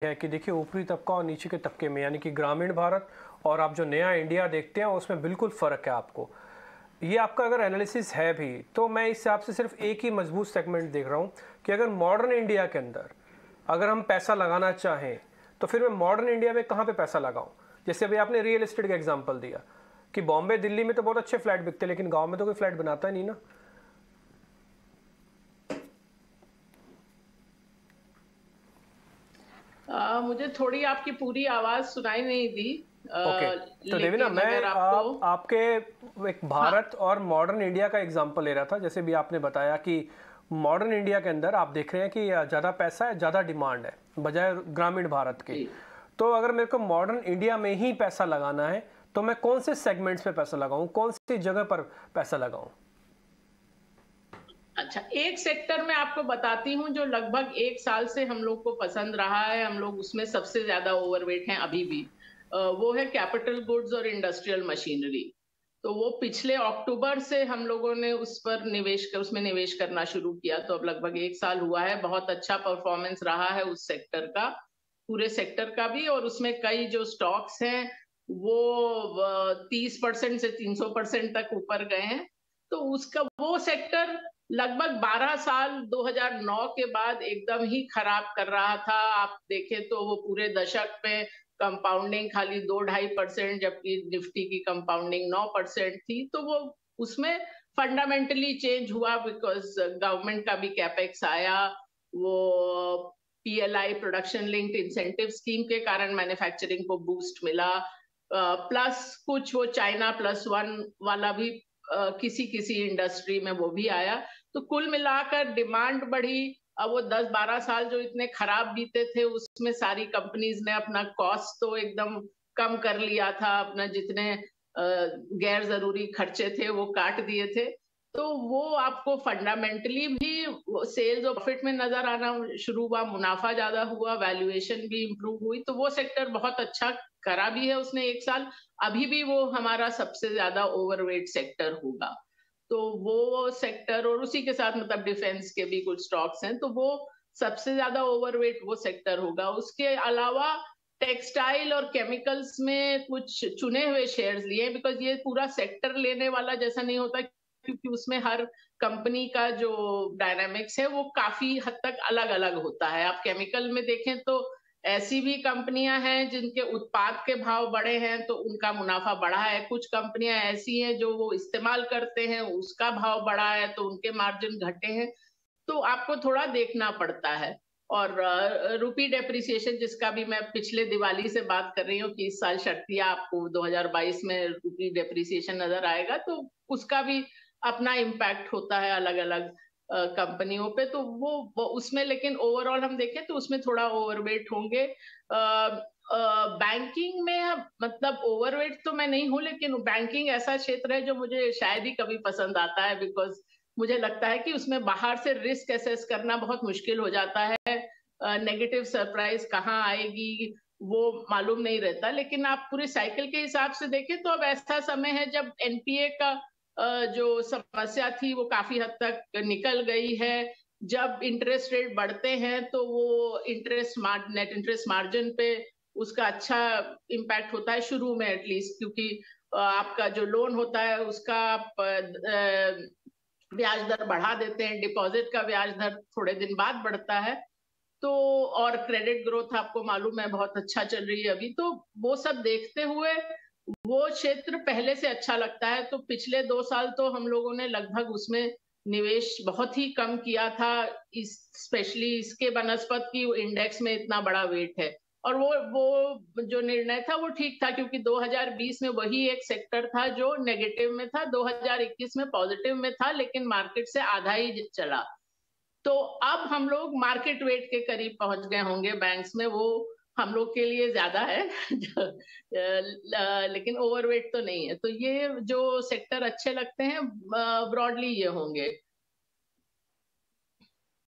है कि देखिए ऊपरी तबका और नीचे के तबके में, यानी कि ग्रामीण भारत और आप जो नया इंडिया देखते हैं उसमें बिल्कुल फ़र्क है आपको। ये आपका अगर एनालिसिस है भी, तो मैं इस हिसाब से सिर्फ एक ही मजबूत सेगमेंट देख रहा हूँ कि अगर मॉडर्न इंडिया के अंदर अगर हम पैसा लगाना चाहें तो फिर मैं मॉडर्न इंडिया में कहाँ पे पैसा लगाऊं। जैसे अभी आपने रियल एस्टेट का एग्जांपल दिया कि बॉम्बे दिल्ली में तो बहुत अच्छे फ्लैट बिकते, लेकिन गांव में तो कोई फ्लैट बनाता ही नहीं ना। मुझे थोड़ी आपकी पूरी आवाज सुनाई नहीं दी। ओके, तो देवी ना, लेकिन मैं अगर आपको आपके एक हाँ भारत और मॉडर्न इंडिया का एग्जांपल ले रहा था। जैसे भी आपने बताया कि मॉडर्न इंडिया के अंदर आप देख रहे हैं कि ज़्यादा पैसा है, ज़्यादा डिमांड है बजाय ग्रामीण भारत के। जी। तो अगर मेरे को मॉडर्न इंडिया में ही पैसा लगाना है तो मैं कौन से सेगमेंट्स पे पैसा लगाऊं, कौन सी जगह पर पैसा लगाऊं? अच्छा, एक सेक्टर में आपको बताती हूँ जो लगभग 1 साल से हम लोग को पसंद रहा है, हम लोग उसमें सबसे ज्यादा ओवरवेट हैं अभी भी। वो है कैपिटल गुड्स और इंडस्ट्रियल मशीनरी। तो वो पिछले अक्टूबर से हम लोगों ने उसमें निवेश करना शुरू किया, तो अब लगभग 1 साल हुआ है। बहुत अच्छा परफॉर्मेंस रहा है उस सेक्टर का, पूरे सेक्टर का भी। और उसमें कई जो स्टॉक्स हैं वो 30% से 300% तक ऊपर गए हैं। तो उसका वो सेक्टर लगभग 12 साल 2009 के बाद एकदम ही खराब कर रहा था। आप देखें तो वो पूरे दशक में कंपाउंडिंग खाली 2-2.5%, जबकि निफ्टी की कंपाउंडिंग 9% थी। तो वो उसमें फंडामेंटली चेंज हुआ बिकॉज गवर्नमेंट का भी कैपेक्स आया। वो PLI, production linked incentive scheme के कारण मैन्युफैक्चरिंग को बूस्ट मिला। प्लस कुछ वो चाइना प्लस वन वाला भी किसी किसी इंडस्ट्री में वो भी आया। तो कुल मिलाकर डिमांड बढ़ी। अब वो 10-12 साल जो इतने खराब बीते थे उसमें सारी कंपनीज ने अपना कॉस्ट तो एकदम कम कर लिया था, अपना जितने गैर जरूरी खर्चे थे वो काट दिए थे। तो वो आपको फंडामेंटली भी सेल्स और प्रॉफिट में नजर आना शुरू हुआ, मुनाफा ज्यादा हुआ, वैल्यूएशन भी इंप्रूव हुई। तो वो सेक्टर बहुत अच्छा करा भी है उसने 1 साल। अभी भी वो हमारा सबसे ज्यादा ओवरवेट सेक्टर होगा। तो वो सेक्टर और उसी के साथ मतलब डिफेंस के भी कुछ स्टॉक्स हैं, तो वो सबसे ज्यादा ओवरवेट वो सेक्टर होगा। उसके अलावा टेक्सटाइल और केमिकल्स में कुछ चुने हुए शेयर्स लिए, बिकॉज ये पूरा सेक्टर लेने वाला जैसा नहीं होता, क्योंकि उसमें हर कंपनी का जो डायनामिक्स है वो काफी हद तक अलग अलग होता है। आप केमिकल में देखें तो ऐसी भी कंपनियां हैं जिनके उत्पाद के भाव बढ़े हैं तो उनका मुनाफा बढ़ा है। कुछ कंपनियां ऐसी हैं जो वो इस्तेमाल करते हैं उसका भाव बढ़ा है तो उनके मार्जिन घटे हैं। तो आपको थोड़ा देखना पड़ता है। और रुपी डेप्रिसिएशन, जिसका भी मैं पिछले दिवाली से बात कर रही हूँ कि इस साल शर्तिया आपको 2022 में रुपी डेप्रिसिएशन नजर आएगा, तो उसका भी अपना इम्पैक्ट होता है अलग अलग कंपनियों पे। तो वो उसमें, लेकिन ओवरऑल हम देखें तो उसमें थोड़ा ओवरवेट होंगे। बैंकिंग में मतलब ओवरवेट तो मैं नहीं हूँ, लेकिन बैंकिंग ऐसा क्षेत्र है जो मुझे शायद ही कभी पसंद आता है, बिकॉज मुझे लगता है कि उसमें बाहर से रिस्क एसेस करना बहुत मुश्किल हो जाता है। नेगेटिव सरप्राइज कहाँ आएगी वो मालूम नहीं रहता। लेकिन आप पूरे साइकिल के हिसाब से देखें तो अब ऐसा समय है जब एनपीए का जो समस्या थी वो काफी हद तक निकल गई है। जब इंटरेस्ट रेट बढ़ते हैं तो वो नेट इंटरेस्ट मार्जिन पे उसका अच्छा इम्पैक्ट होता है शुरू में एटलीस्ट, क्योंकि आपका जो लोन होता है उसका आप ब्याज दर बढ़ा देते हैं, डिपॉजिट का ब्याज दर थोड़े दिन बाद बढ़ता है। तो और क्रेडिट ग्रोथ आपको मालूम है बहुत अच्छा चल रही है अभी। तो वो सब देखते हुए वो क्षेत्र पहले से अच्छा लगता है। तो पिछले 2 साल तो हम लोगों ने लगभग उसमें निवेश बहुत ही कम किया था, इस स्पेशली इसके बनस्पत की इंडेक्स में इतना बड़ा वेट है। और वो जो निर्णय था वो ठीक था, क्योंकि 2020 में वही एक सेक्टर था जो नेगेटिव में था, 2021 में पॉजिटिव में था, लेकिन मार्केट से आधा ही चला। तो अब हम लोग मार्केट वेट के करीब पहुंच गए होंगे बैंक्स में, वो हम लोग के लिए ज्यादा है लेकिन ओवरवेट तो नहीं है। तो ये जो सेक्टर अच्छे लगते हैं ब्रॉडली ये होंगे।